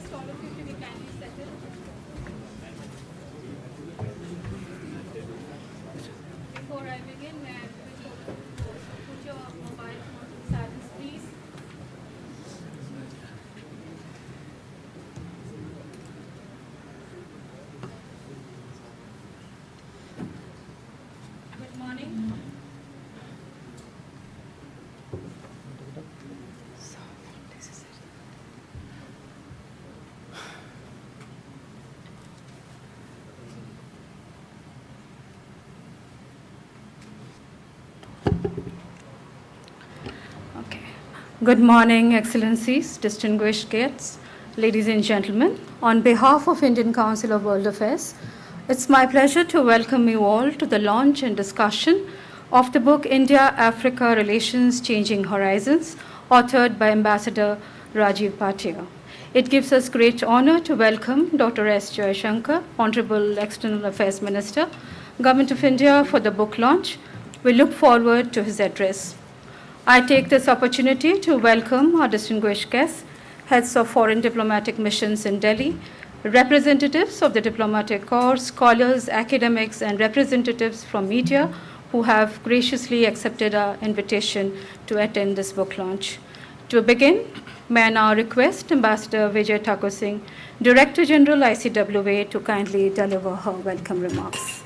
request all of you to be kindly settled. Before I begin, may I request all of you to put your mobile phone to silence, please. Good morning. Good morning, Excellencies, distinguished guests, ladies and gentlemen. On behalf of Indian Council of World Affairs, it's my pleasure to welcome you all to the launch and discussion of the book India-Africa Relations Changing Horizons, authored by Ambassador Rajiv Bhatia. It gives us great honor to welcome Dr. S. Jaishankar, Honorable External Affairs Minister, Government of India, for the book launch. We look forward to his address. I take this opportunity to welcome our distinguished guests, heads of foreign diplomatic missions in Delhi, representatives of the diplomatic corps, scholars, academics, and representatives from media who have graciously accepted our invitation to attend this book launch. To begin, may I now request Ambassador Vijay Thakur Singh, Director General ICWA, to kindly deliver her welcome remarks.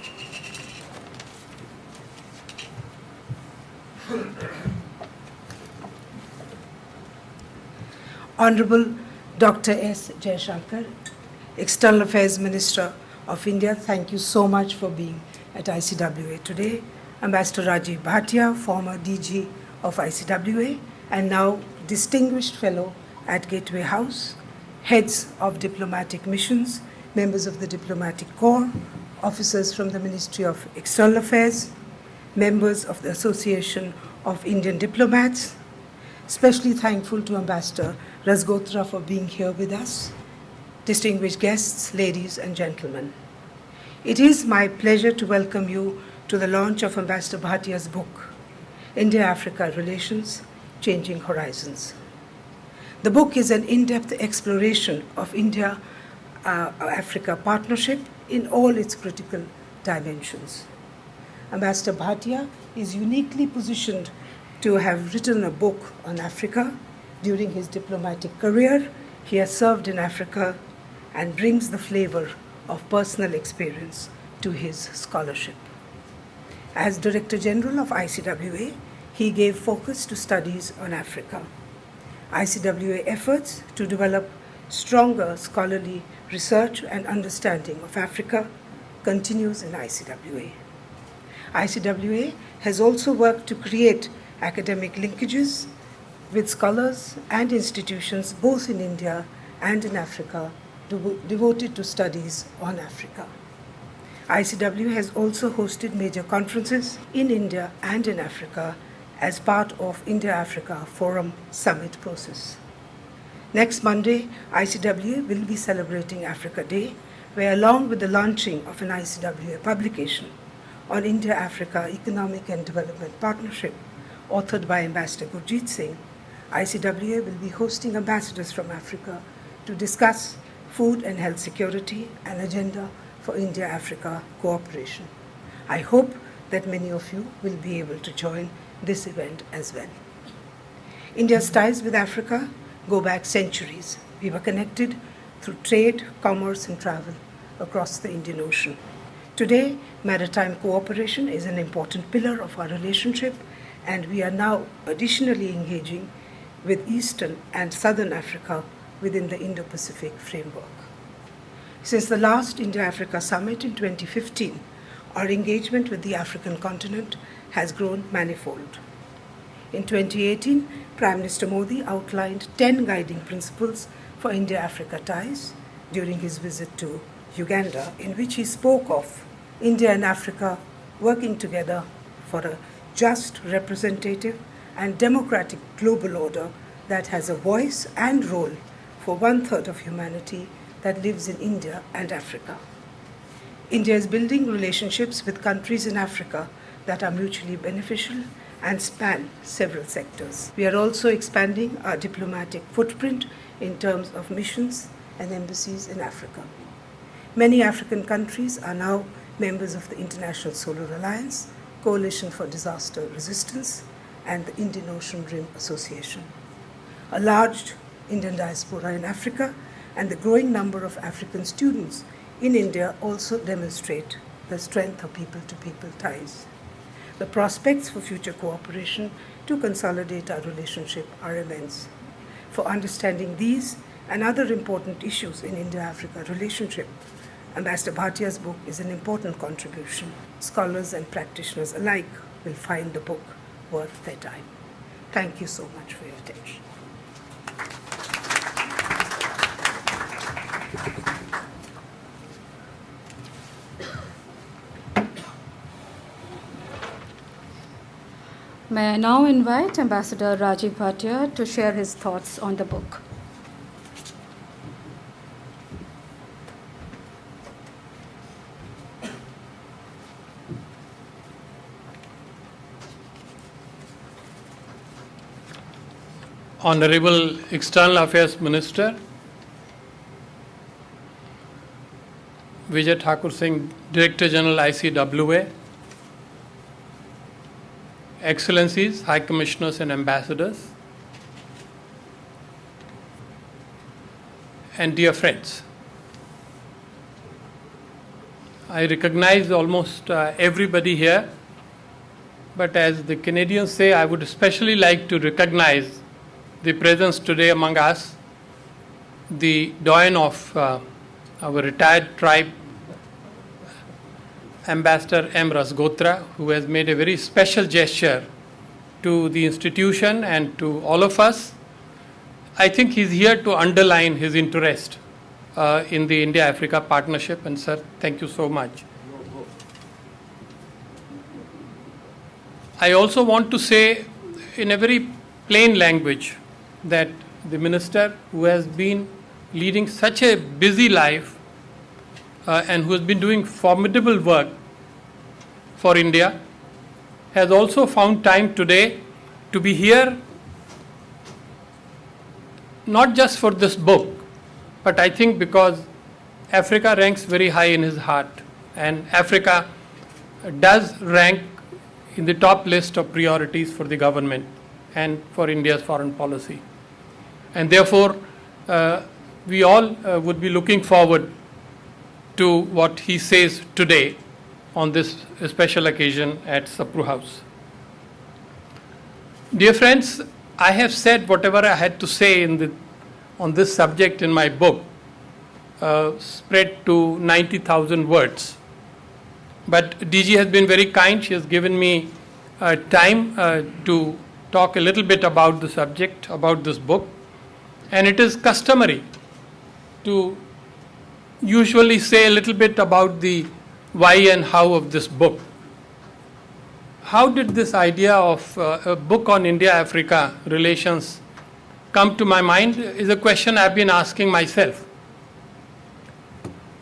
Honorable Dr. S. Jaishankar, External Affairs Minister of India, thank you so much for being at ICWA today. Ambassador Rajiv Bhatia, former DG of ICWA, and now Distinguished Fellow at Gateway House, heads of diplomatic missions, members of the Diplomatic Corps, officers from the Ministry of External Affairs, members of the Association of Indian Diplomats. Especially thankful to Ambassador Rasgotra for being here with us. Distinguished guests, ladies and gentlemen. It is my pleasure to welcome you to the launch of Ambassador Bhatia's book, India-Africa Relations, Changing Horizons. The book is an in-depth exploration of India-Africa partnership in all its critical dimensions. Ambassador Bhatia is uniquely positioned to have written a book on Africa. During his diplomatic career, he has served in Africa and brings the flavor of personal experience to his scholarship. As Director General of ICWA, he gave focus to studies on Africa. ICWA efforts to develop stronger scholarly research and understanding of Africa continues in ICWA. ICWA has also worked to create academic linkages with scholars and institutions both in India and in Africa devoted to studies on Africa. ICWA has also hosted major conferences in India and in Africa as part of India-Africa Forum Summit process. Next Monday, ICWA will be celebrating Africa Day, where along with the launching of an ICWA publication on India-Africa Economic and Development Partnership, authored by Ambassador Gurjeet Singh, ICWA will be hosting ambassadors from Africa to discuss food and health security and agenda for India-Africa cooperation. I hope that many of you will be able to join this event as well. India's ties with Africa go back centuries. We were connected through trade, commerce, and travel across the Indian Ocean. Today, maritime cooperation is an important pillar of our relationship, and we are now additionally engaging with Eastern and Southern Africa within the Indo-Pacific framework. Since the last India-Africa Summit in 2015, our engagement with the African continent has grown manifold. In 2018, Prime Minister Modi outlined 10 guiding principles for India-Africa ties during his visit to Uganda, in which he spoke of India and Africa working together for a just, representative, and democratic global order that has a voice and role for 1/3 of humanity that lives in India and Africa. India is building relationships with countries in Africa that are mutually beneficial and span several sectors. We are also expanding our diplomatic footprint in terms of missions and embassies in Africa. Many African countries are now members of the International Solar Alliance, Coalition for Disaster Resistance, and the Indian Ocean Rim Association. A large Indian diaspora in Africa and the growing number of African students in India also demonstrate the strength of people-to-people ties. The prospects for future cooperation to consolidate our relationship are immense. For understanding these and other important issues in India-Africa relationship, Ambassador Bhatia's book is an important contribution. Scholars and practitioners alike will find the book worth their time. Thank you so much for your attention. May I now invite Ambassador Rajiv Bhatia to share his thoughts on the book. Honorable External Affairs Minister Vijay Thakur Singh, Director General ICWA, Excellencies, High Commissioners and Ambassadors, and dear friends. I recognize almost everybody here, but as the Canadians say, I would especially like to recognize the presence today among us, the doyen of our retired tribe, Ambassador M. Rasgotra, who has made a very special gesture to the institution and to all of us. I think he's here to underline his interest in the India-Africa partnership, and sir, thank you so much. I also want to say in a very plain language that the minister, who has been leading such a busy life and who has been doing formidable work for India, has also found time today to be here, not just for this book, but I think because Africa ranks very high in his heart, and Africa does rank in the top list of priorities for the government and for India's foreign policy. And therefore, we all would be looking forward to what he says today on this special occasion at Sapru House. Dear friends, I have said whatever I had to say on this subject in my book, spread to 90,000 words. But DG has been very kind. She has given me time to talk a little bit about the subject, about this book. And it is customary to usually say a little bit about the why and how of this book. How did this idea of a book on India-Africa relations come to my mind is a question I've been asking myself.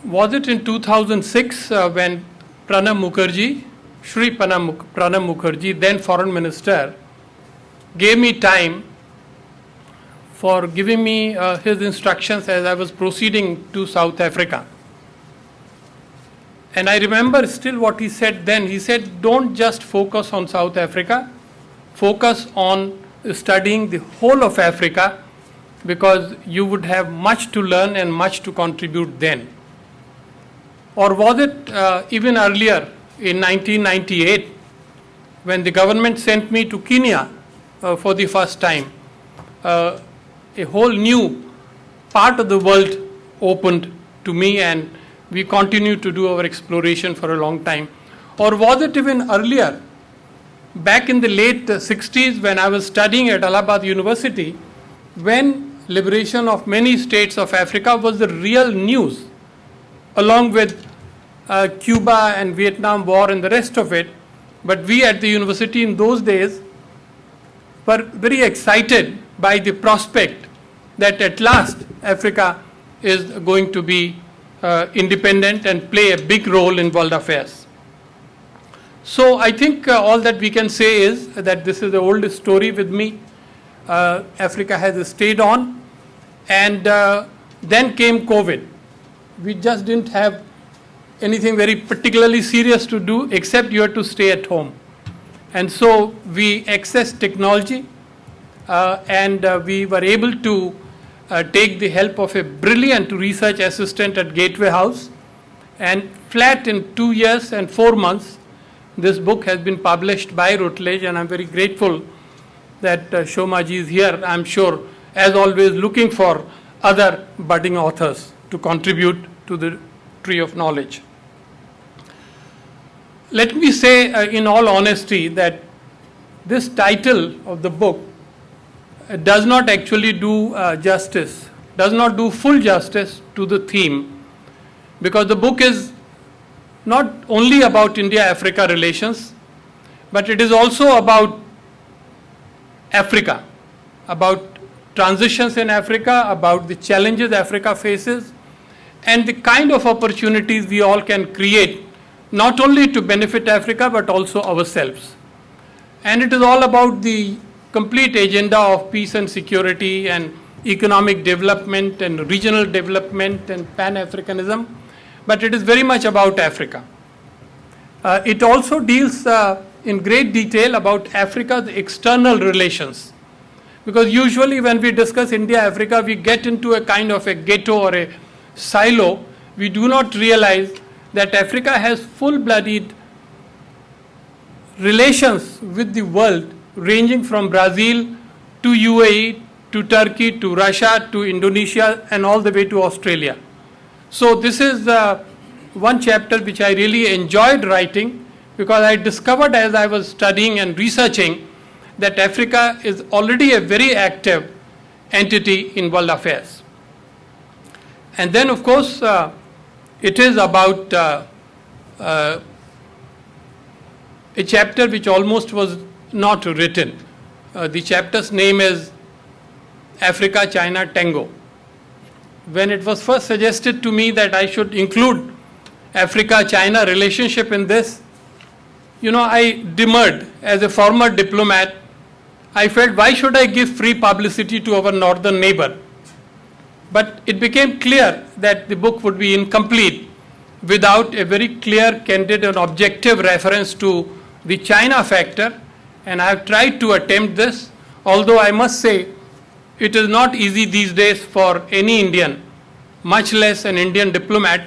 Was it in 2006 when Pranab Mukherjee, Shri Pranab Mukherjee, then Foreign Minister, gave me time for giving me his instructions as I was proceeding to South Africa. And I remember still what he said then. He said, don't just focus on South Africa, focus on studying the whole of Africa, because you would have much to learn and much to contribute then. Or was it even earlier in 1998 when the government sent me to Kenya for the first time? A whole new part of the world opened to me, and we continue to do our exploration for a long time. Or was it even earlier, back in the late 60s when I was studying at Allahabad University, when liberation of many states of Africa was the real news, along with Cuba and Vietnam War and the rest of it. But we at the university in those days were very excited by the prospect that at last Africa is going to be independent and play a big role in world affairs. So I think all that we can say is that this is the old story with me. Africa has stayed on, and Then came COVID. We just didn't have anything very particularly serious to do except you had to stay at home. And so we accessed technology and we were able to take the help of a brilliant research assistant at Gateway House, and flat in 2 years and 4 months, this book has been published by Routledge, and I'm very grateful that Shomaji is here. I'm sure, as always, looking for other budding authors to contribute to the tree of knowledge. Let me say in all honesty that this title of the book does not actually do justice, does not do full justice to the theme, because the book is not only about India-Africa relations, but it is also about Africa, about transitions in Africa, about the challenges Africa faces, and the kind of opportunities we all can create, not only to benefit Africa, but also ourselves. And it is all about the complete agenda of peace and security and economic development and regional development and Pan-Africanism, but it is very much about Africa. It also deals in great detail about Africa's external relations, because usually when we discuss India-Africa, we get into a kind of a ghetto or a silo. We do not realize that Africa has full-blooded relations with the world, ranging from Brazil to UAE to Turkey to Russia to Indonesia and all the way to Australia. So this is one chapter which I really enjoyed writing, because I discovered as I was studying and researching that Africa is already a very active entity in world affairs. And then of course it is about a chapter which almost was not written. The chapter's name is Africa-China Tango. When it was first suggested to me that I should include Africa-China relationship in this, I demurred. As a former diplomat, I felt, why should I give free publicity to our northern neighbor? But it became clear that the book would be incomplete without a very clear, candid and objective reference to the China factor, and I have tried to attempt this, although I must say it is not easy these days for any Indian, much less an Indian diplomat,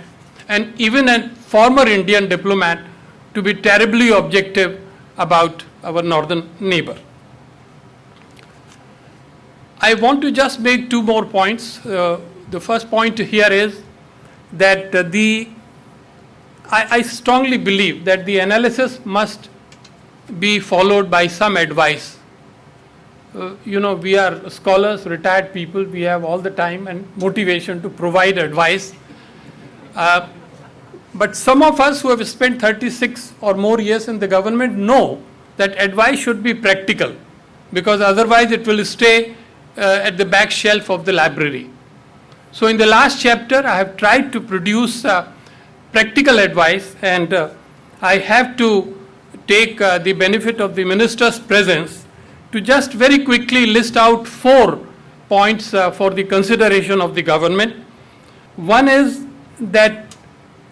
and even a former Indian diplomat, to be terribly objective about our northern neighbor. I want to just make 2 more points. The first point here is that I strongly believe that the analysis must be followed by some advice. We are scholars, retired people, we have all the time and motivation to provide advice. But some of us who have spent 36 or more years in the government know that advice should be practical, because otherwise it will stay at the back shelf of the library. So in the last chapter, I have tried to produce practical advice, and I have to take the benefit of the minister's presence to just very quickly list out 4 points for the consideration of the government. One is that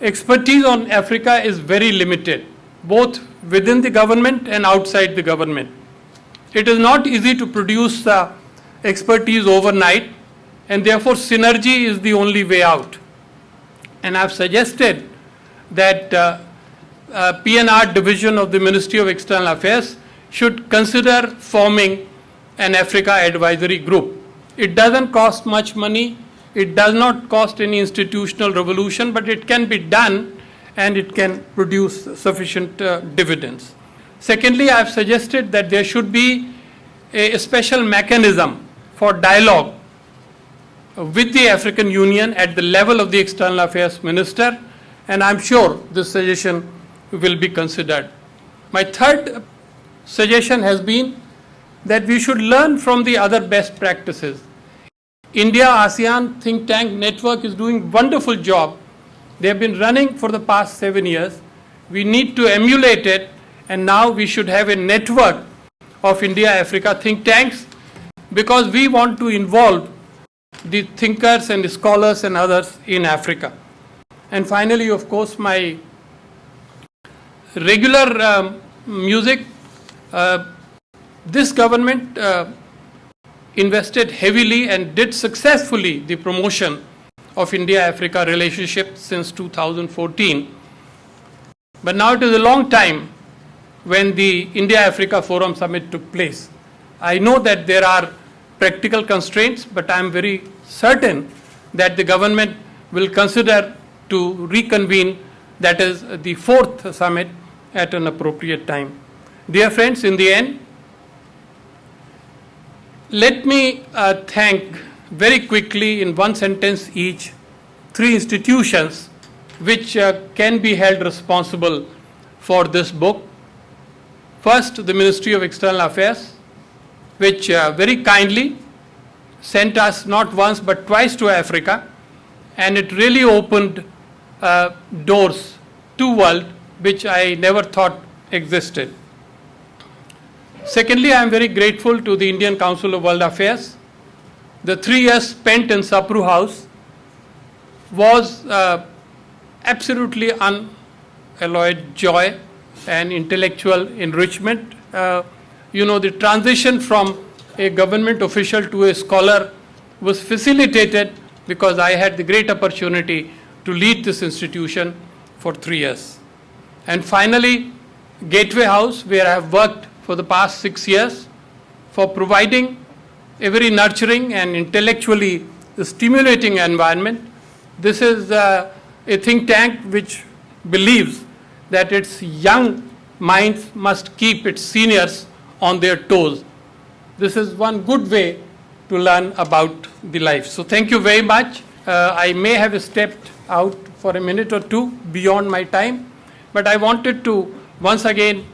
expertise on Africa is very limited, both within the government and outside the government. It is not easy to produce expertise overnight, and therefore synergy is the only way out. And I've suggested that PNR division of the Ministry of External Affairs should consider forming an Africa advisory group. It doesn't cost much money, it does not cost any institutional revolution, but it can be done and it can produce sufficient dividends. Secondly, I have suggested that there should be a special mechanism for dialogue with the African Union at the level of the External Affairs Minister, and I'm sure this suggestion will be considered. My third suggestion has been that we should learn from the other best practices. India-ASEAN think tank network is doing wonderful job. They have been running for the past 7 years. We need to emulate it, and now we should have a network of India-Africa think tanks, because we want to involve the thinkers and scholars and others in Africa. And finally, of course, my regular music. This government invested heavily and did successfully the promotion of India-Africa relationship since 2014. But now it is a long time when the India-Africa Forum Summit took place. I know that there are practical constraints, but I am very certain that the government will consider to reconvene, that is the fourth summit, at an appropriate time. Dear friends, in the end, let me thank very quickly in one sentence each three institutions which can be held responsible for this book. First, the Ministry of External Affairs, which very kindly sent us not once but twice to Africa, and it really opened doors to world which I never thought existed. Secondly, I am very grateful to the Indian Council of World Affairs. The 3 years spent in Sapru House was absolutely unalloyed joy and intellectual enrichment. The transition from a government official to a scholar was facilitated because I had the great opportunity to lead this institution for 3 years. And finally, Gateway House, where I have worked for the past 6 years, for providing a very nurturing and intellectually stimulating environment. This is a think tank which believes that its young minds must keep its seniors on their toes. This is one good way to learn about the life. So thank you very much. I may have stepped out for a minute or two beyond my time, but I wanted to once again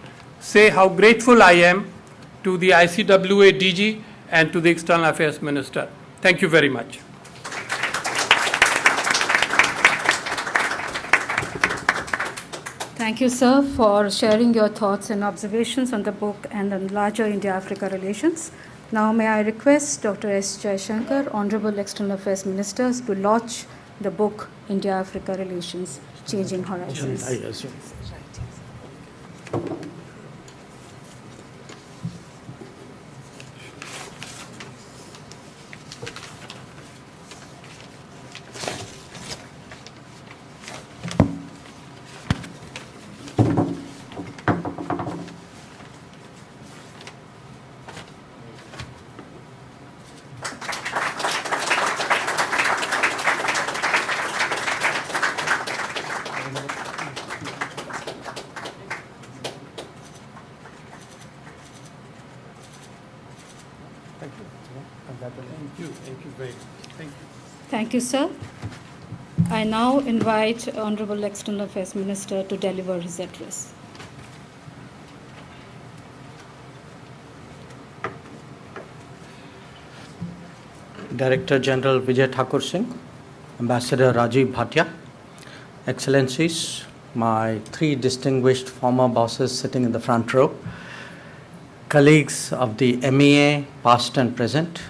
say how grateful I am to the ICWA DG and to the External Affairs Minister. Thank you very much. Thank you, sir, for sharing your thoughts and observations on the book and on larger India-Africa relations. Now may I request Dr. S. Jaishankar, Honorable External Affairs Minister, to launch the book India-Africa Relations, Changing Horizons. Thank you, sir. I now invite Honorable External Affairs Minister to deliver his address. Director General Vijay Thakur Singh, Ambassador Rajiv Bhatia, Excellencies, my 3 distinguished former bosses sitting in the front row, colleagues of the MEA, past and present,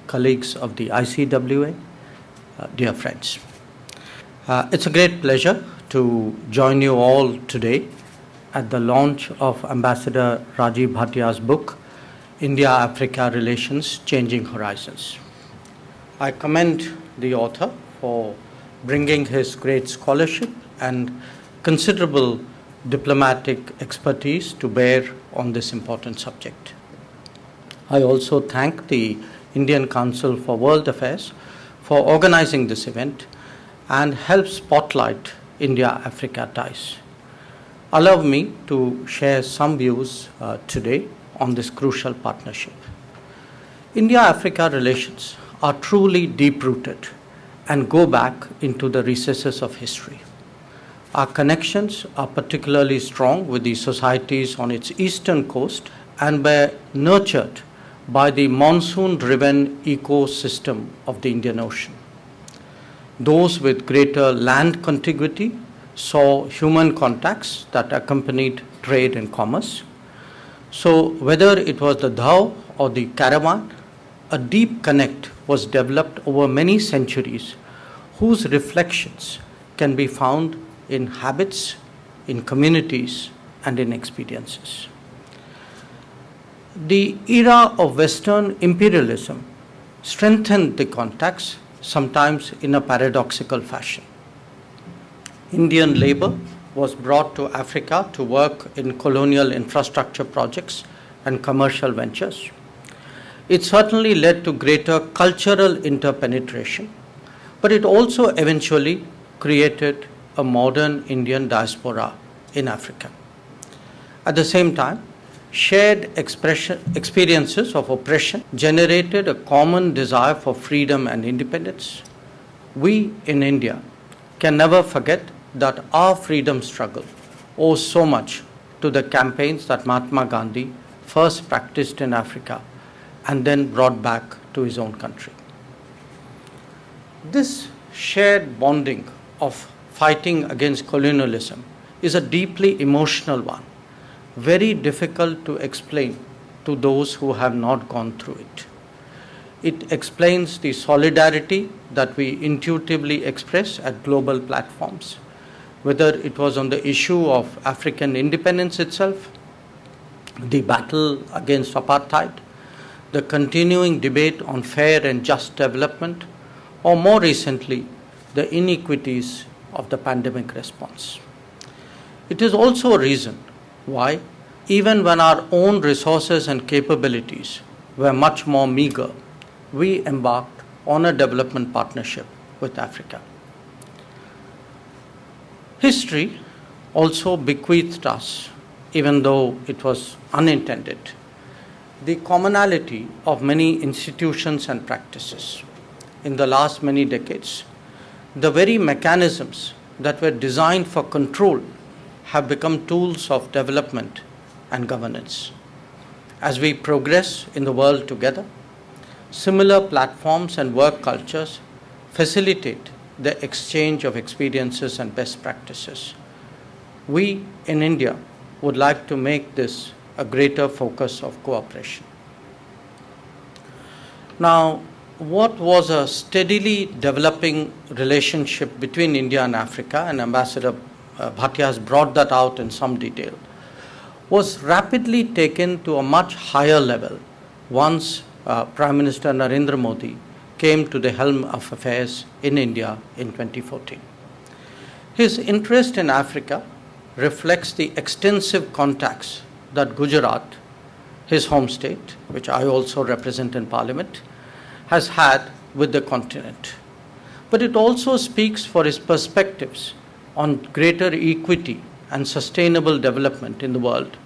colleagues of the ICWA, dear friends. It's a great pleasure to join you all today at the launch of Ambassador Rajiv Bhatia's book, India-Africa Relations, Changing Horizons. I commend the author for bringing his great scholarship and considerable diplomatic expertise to bear on this important subject. I also thank the Indian Council for World Affairs for organizing this event and help spotlight India-Africa ties. Allow me to share some views today on this crucial partnership. India-Africa relations are truly deep-rooted and go back into the recesses of history. Our connections are particularly strong with the societies on its eastern coast and were nurtured by the monsoon-driven ecosystem of the Indian Ocean. Those with greater land contiguity saw human contacts that accompanied trade and commerce. So whether it was the dhow or the caravan, a deep connect was developed over many centuries whose reflections can be found in habits, in communities, and in experiences. The era of Western imperialism strengthened the contacts, sometimes in a paradoxical fashion. Indian labor was brought to Africa to work in colonial infrastructure projects and commercial ventures. It certainly led to greater cultural interpenetration, but it also eventually created a modern Indian diaspora in Africa. At the same time, shared experiences of oppression generated a common desire for freedom and independence. We in India can never forget that our freedom struggle owes so much to the campaigns that Mahatma Gandhi first practiced in Africa and then brought back to his own country. This shared bonding of fighting against colonialism is a deeply emotional one, very difficult to explain to those who have not gone through it. It explains the solidarity that we intuitively express at global platforms, whether it was on the issue of African independence itself, the battle against apartheid, the continuing debate on fair and just development, or more recently, the inequities of the pandemic response. It is also a reason why, even when our own resources and capabilities were much more meager, we embarked on a development partnership with Africa. History also bequeathed us, even though it was unintended, the commonality of many institutions and practices. In the last many decades, the very mechanisms that were designed for control have become tools of development and governance. As we progress in the world together, similar platforms and work cultures facilitate the exchange of experiences and best practices. We in India would like to make this a greater focus of cooperation. Now, what was a steadily developing relationship between India and Africa, and Ambassador Bhatia has brought that out in some detail, was rapidly taken to a much higher level once Prime Minister Narendra Modi came to the helm of affairs in India in 2014. His interest in Africa reflects the extensive contacts that Gujarat, his home state, which I also represent in Parliament, has had with the continent. But it also speaks for his perspectives on greater equity and sustainable development in the world,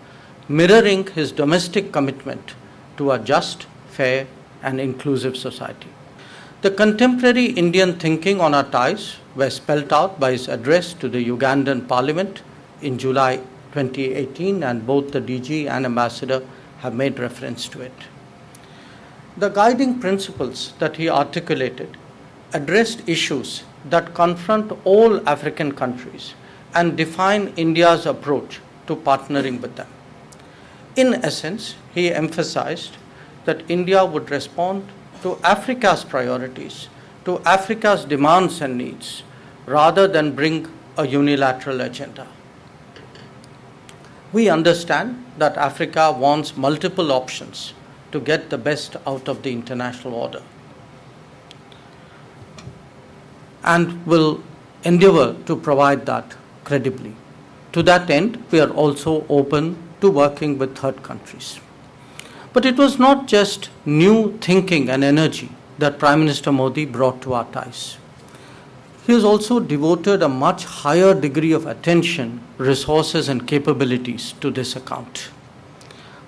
mirroring his domestic commitment to a just, fair, and inclusive society. The contemporary Indian thinking on our ties were spelt out by his address to the Ugandan Parliament in July 2018, and both the DG and Ambassador have made reference to it. The guiding principles that he articulated addressed issues that confront all African countries and define India's approach to partnering with them. In essence, he emphasized that India would respond to Africa's priorities, to Africa's demands and needs, rather than bring a unilateral agenda. We understand that Africa wants multiple options to get the best out of the international order, and will endeavor to provide that credibly. To that end, we are also open to working with third countries. But it was not just new thinking and energy that Prime Minister Modi brought to our ties. He has also devoted a much higher degree of attention, resources, and capabilities to this account.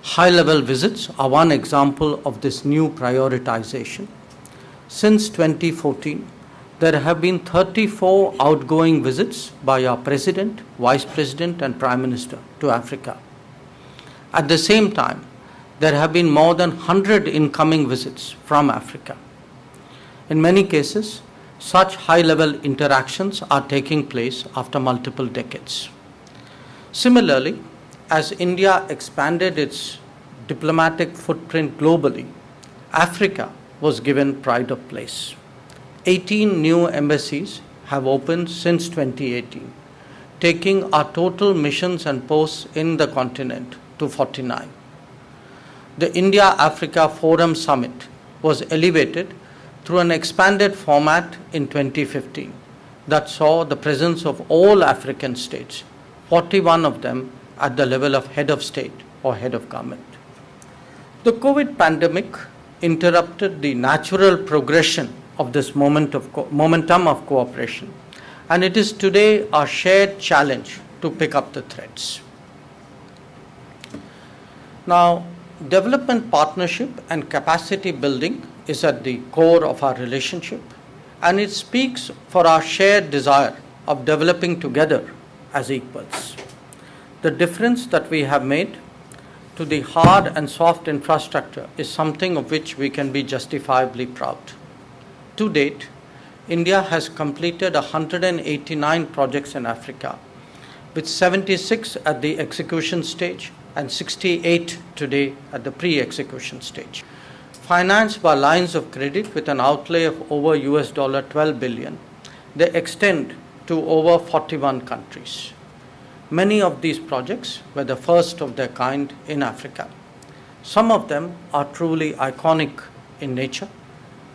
High-level visits are one example of this new prioritization. Since 2014, there have been 34 outgoing visits by our President, Vice President, and Prime Minister to Africa. At the same time, there have been more than 100 incoming visits from Africa. In many cases, such high-level interactions are taking place after multiple decades. Similarly, as India expanded its diplomatic footprint globally, Africa was given pride of place. 18 new embassies have opened since 2018, taking our total missions and posts in the continent to 49. The India-Africa Forum Summit was elevated through an expanded format in 2015 that saw the presence of all African states, 41 of them at the level of head of state or head of government. The COVID pandemic interrupted the natural progression of this momentum of cooperation, and it is today our shared challenge to pick up the threads. Now, development partnership and capacity building is at the core of our relationship, and it speaks for our shared desire of developing together as equals. The difference that we have made to the hard and soft infrastructure is something of which we can be justifiably proud. To date, India has completed 189 projects in Africa, with 76 at the execution stage and 68 today at the pre-execution stage. Financed by lines of credit with an outlay of over $12 billion, they extend to over 41 countries. Many of these projects were the first of their kind in Africa. Some of them are truly iconic in nature,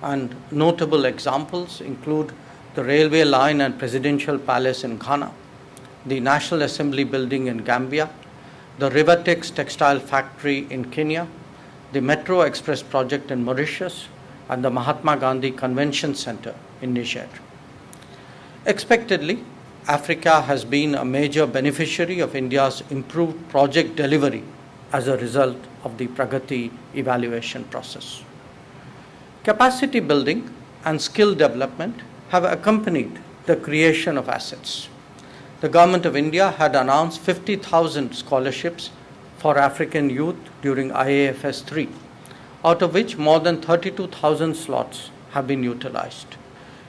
and notable examples include the railway line and presidential palace in Ghana, the National Assembly building in Gambia, the Rivertex textile factory in Kenya, the Metro Express project in Mauritius, and the Mahatma Gandhi Convention Center in Niger. Expectedly, Africa has been a major beneficiary of India's improved project delivery as a result of the Pragati evaluation process. Capacity building and skill development have accompanied the creation of assets. The Government of India had announced 50,000 scholarships for African youth during IAFS 3, out of which more than 32,000 slots have been utilized.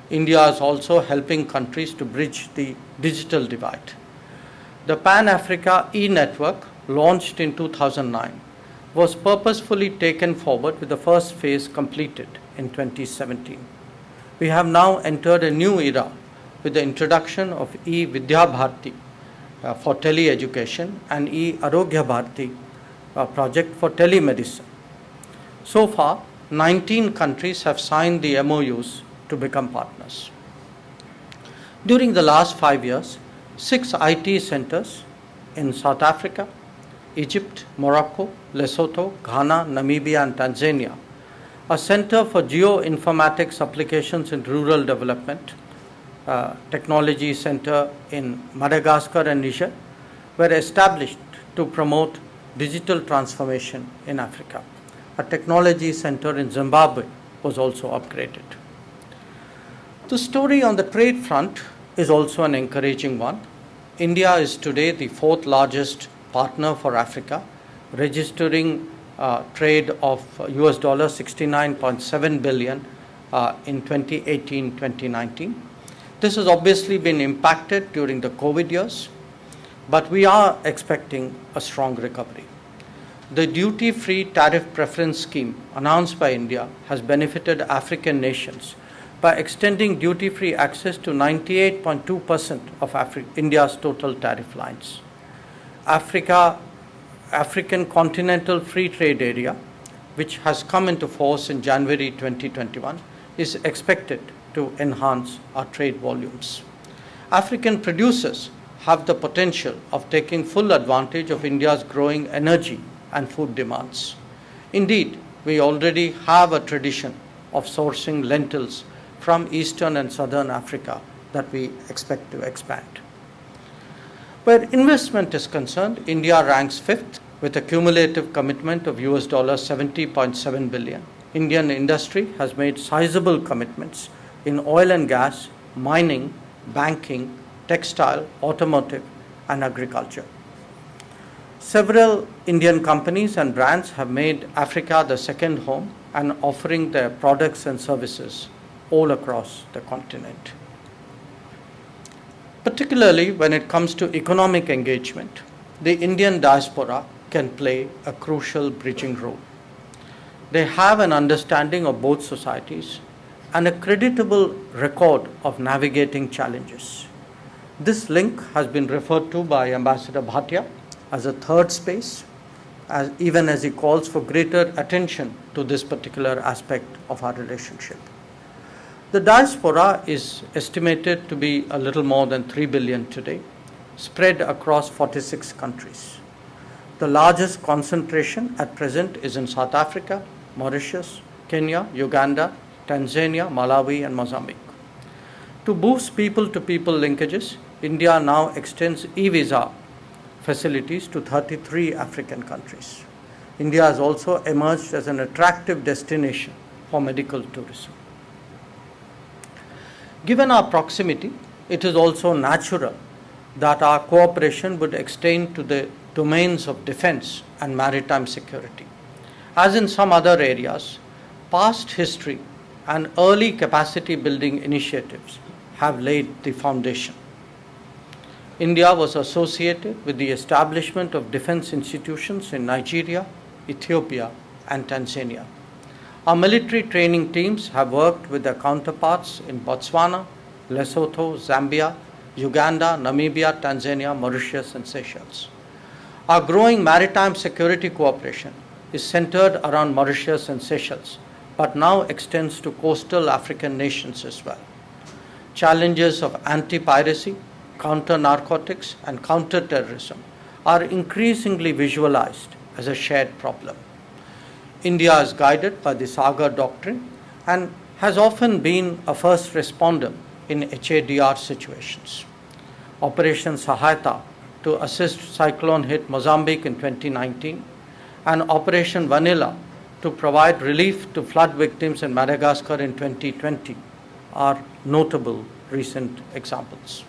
India is also helping countries to bridge the digital divide. The Pan-Africa e-network, launched in 2009, was purposefully taken forward with the first phase completed in 2017. We have now entered a new era with the introduction of e-Vidya Bharti for tele-education and e-Arogya Bharti project for telemedicine. So far, 19 countries have signed the MOUs to become partners. During the last 5 years, 6 IT centers in South Africa, Egypt, Morocco, Lesotho, Ghana, Namibia, and Tanzania, a center for geoinformatics applications in rural development, technology center in Madagascar and Niger, were established to promote digital transformation in Africa. A technology center in Zimbabwe was also upgraded. The story on the trade front is also an encouraging one. India is today the 4th largest partner for Africa, registering trade of $69.7 billion in 2018-2019. This has obviously been impacted during the COVID years, but we are expecting a strong recovery. The duty-free tariff preference scheme announced by India has benefited African nations by extending duty-free access to 98.2% of India's total tariff lines. African Continental Free Trade Area, which has come into force in January 2021, is expected to enhance our trade volumes. African producers have the potential of taking full advantage of India's growing energy and food demands. Indeed, we already have a tradition of sourcing lentils from Eastern and Southern Africa that we expect to expand. Where investment is concerned, India ranks 5th with a cumulative commitment of $70.7 billion. Indian industry has made sizable commitments in oil and gas, mining, banking, textile, automotive, and agriculture. Several Indian companies and brands have made Africa the second home and offering their products and services all across the continent. Particularly when it comes to economic engagement, the Indian diaspora can play a crucial bridging role. They have an understanding of both societies and a creditable record of navigating challenges. This link has been referred to by Ambassador Bhatia as a third space, even as he calls for greater attention to this particular aspect of our relationship. The diaspora is estimated to be a little more than 3 billion today, spread across 46 countries. The largest concentration at present is in South Africa, Mauritius, Kenya, Uganda, Tanzania, Malawi, and Mozambique. To boost people-to-people linkages, India now extends e-visa facilities to 33 African countries. India has also emerged as an attractive destination for medical tourism. Given our proximity, it is also natural that our cooperation would extend to the domains of defense and maritime security. As in some other areas, past history and early capacity building initiatives have laid the foundation. India was associated with the establishment of defense institutions in Nigeria, Ethiopia, and Tanzania. Our military training teams have worked with their counterparts in Botswana, Lesotho, Zambia, Uganda, Namibia, Tanzania, Mauritius, and Seychelles. Our growing maritime security cooperation is centered around Mauritius and Seychelles, but now extends to coastal African nations as well. Challenges of anti-piracy, counter-narcotics, and counter-terrorism are increasingly visualized as a shared problem. India is guided by the Sagar Doctrine and has often been a first responder in HADR situations. Operation Sahayata to assist cyclone-hit Mozambique in 2019 and Operation Vanilla to provide relief to flood victims in Madagascar in 2020 are notable recent examples.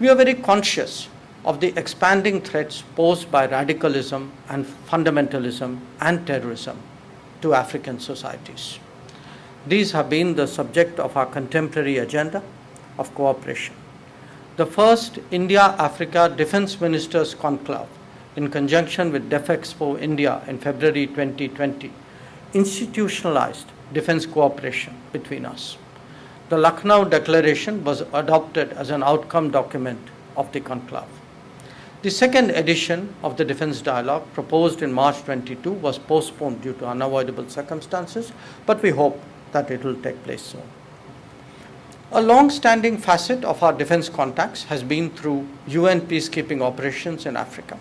We are very conscious of the expanding threats posed by radicalism and fundamentalism and terrorism to African societies. These have been the subject of our contemporary agenda of cooperation. The first India-Africa Defense Ministers Conclave, in conjunction with DefExpo India in February 2020, institutionalized defense cooperation between us. The Lucknow Declaration was adopted as an outcome document of the conclave. The second edition of the Defense Dialogue, proposed in March 22, was postponed due to unavoidable circumstances, but we hope that it will take place soon. A long-standing facet of our defense contacts has been through UN peacekeeping operations in Africa.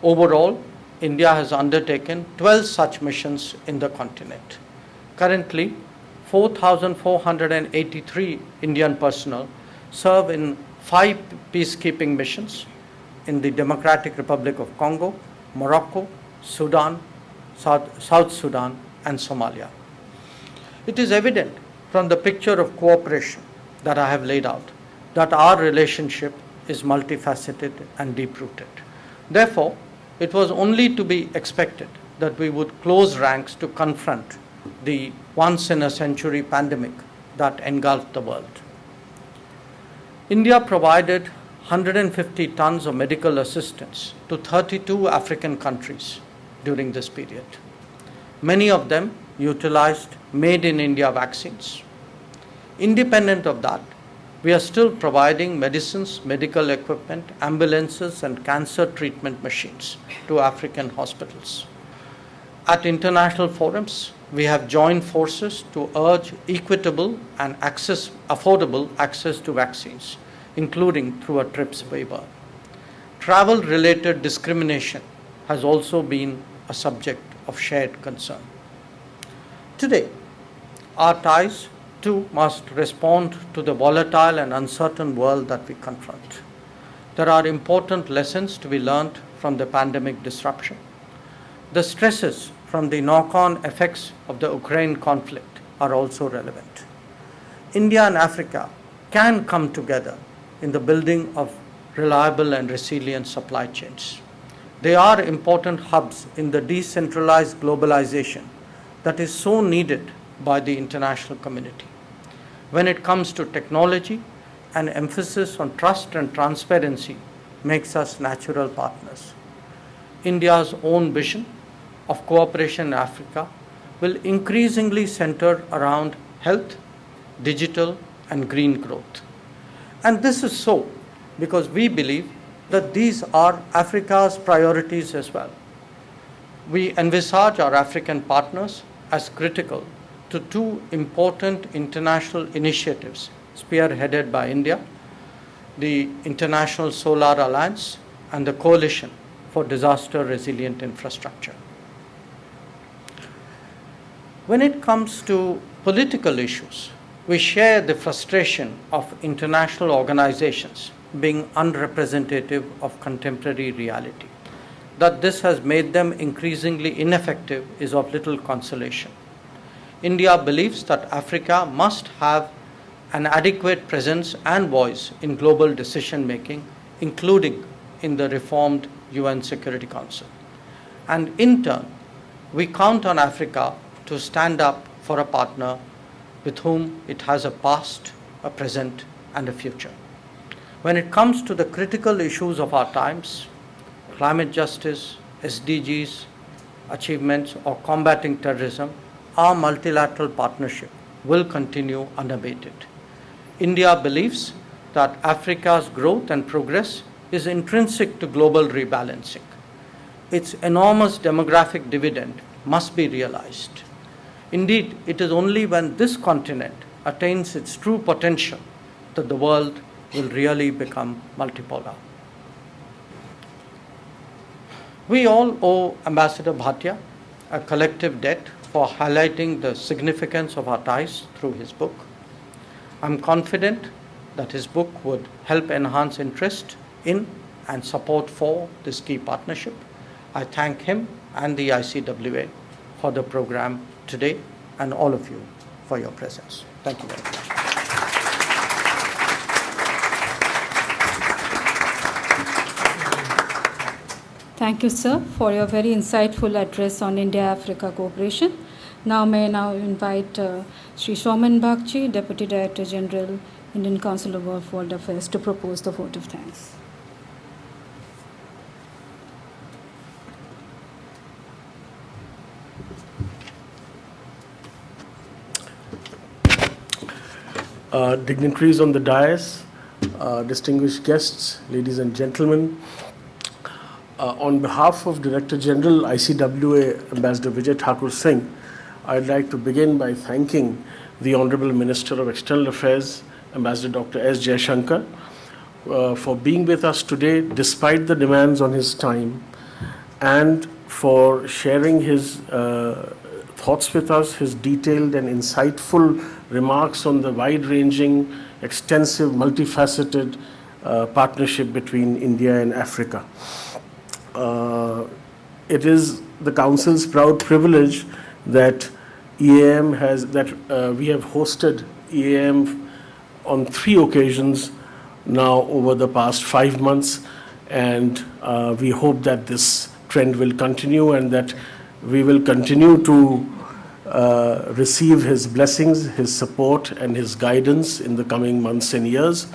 Overall, India has undertaken 12 such missions in the continent. Currently, 4,483 Indian personnel serve in 5 peacekeeping missions in the Democratic Republic of Congo, Morocco, Sudan, South Sudan, and Somalia. It is evident from the picture of cooperation that I have laid out that our relationship is multifaceted and deep-rooted. Therefore, it was only to be expected that we would close ranks to confront the once-in-a-century pandemic that engulfed the world. India provided 150 tons of medical assistance to 32 African countries during this period. Many of them utilized made-in-India vaccines. Independent of that, we are still providing medicines, medical equipment, ambulances, and cancer treatment machines to African hospitals. At international forums, we have joined forces to urge equitable and affordable access to vaccines, including through a TRIPS waiver. Travel-related discrimination has also been a subject of shared concern. Today, our ties too must respond to the volatile and uncertain world that we confront. There are important lessons to be learned from the pandemic disruption. The stresses from the knock-on effects of the Ukraine conflict are also relevant. India and Africa can come together in the building of reliable and resilient supply chains. They are important hubs in the decentralized globalization that is so needed by the international community. When it comes to technology, an emphasis on trust and transparency makes us natural partners. India's own vision of cooperation in Africa will increasingly center around health, digital, and green growth. And this is so because we believe that these are Africa's priorities as well. We envisage our African partners as critical to two important international initiatives spearheaded by India, the International Solar Alliance and the Coalition for Disaster Resilient Infrastructure. When it comes to political issues, we share the frustration of international organizations being unrepresentative of contemporary reality. That this has made them increasingly ineffective is of little consolation. India believes that Africa must have an adequate presence and voice in global decision making, including in the reformed UN Security Council. And in turn, we count on Africa to stand up for a partner with whom it has a past, a present, and a future. When it comes to the critical issues of our times, climate justice, SDGs, achievements, or combating terrorism, our multilateral partnership will continue unabated. India believes that Africa's growth and progress is intrinsic to global rebalancing. Its enormous demographic dividend must be realized. Indeed, it is only when this continent attains its true potential that the world will really become multipolar. We all owe Ambassador Bhatia a collective debt for highlighting the significance of our ties through his book. I'm confident that his book would help enhance interest in and support for this key partnership. I thank him and the ICWA for the program today and all of you for your presence. Thank you very much. Thank you, sir, for your very insightful address on India-Africa cooperation. May I invite Sri Soman Bagchi, Deputy Director General, Indian Council of World Affairs, to propose the vote of thanks. Dignitaries on the dais, distinguished guests, ladies and gentlemen, on behalf of Director General ICWA Ambassador Vijay Thakur Singh, I'd like to begin by thanking the Honorable Minister of External Affairs, Ambassador Dr. S. Jaishankar, for being with us today despite the demands on his time and for sharing his thoughts with us, his detailed and insightful remarks on the wide-ranging, extensive, multifaceted partnership between India and Africa. It is the Council's proud privilege that EAM we have hosted EAM on 3 occasions now over the past 5 months, and we hope that this trend will continue and that we will continue to receive his blessings, his support, and his guidance in the coming months and years.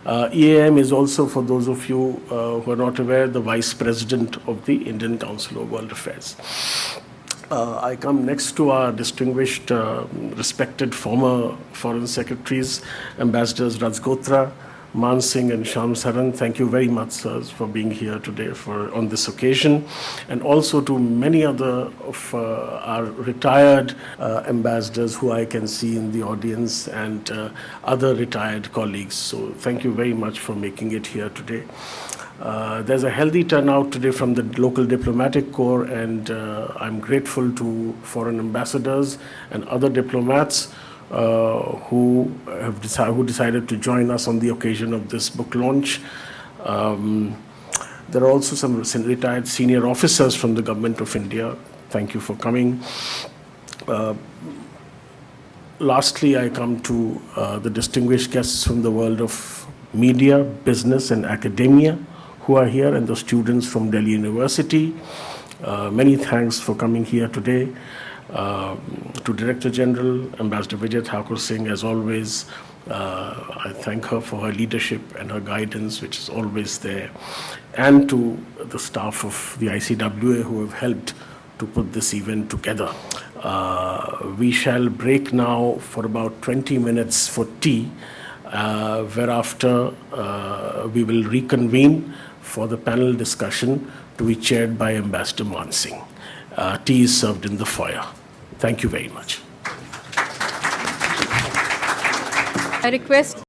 EAM is also, for those of you who are not aware, the Vice President of the Indian Council of World Affairs. I come next to our distinguished, respected former Foreign Secretaries, Ambassadors Rajgotra, Man Singh and Shyam Saran. Thank you very much, sirs, for being here today on this occasion, and also to many other of our retired ambassadors who I can see in the audience, and other retired colleagues. So thank you very much for making it here today. There's a healthy turnout today from the local diplomatic corps, and I'm grateful to foreign ambassadors and other diplomats who decided to join us on the occasion of this book launch. There are also some retired senior officers from the Government of India. Thank you for coming. Lastly, I come to the distinguished guests from the world of media, business, and academia who are here, and the students from Delhi University. Many thanks for coming here today. To Director General, Ambassador Vijay Thakur Singh, as always, I thank her for her leadership and her guidance, which is always there, and to the staff of the ICWA who have helped to put this event together. We shall break now for about 20 minutes for tea, whereafter we will reconvene for the panel discussion to be chaired by Ambassador Man Singh. Tea is served in the foyer. Thank you very much. I request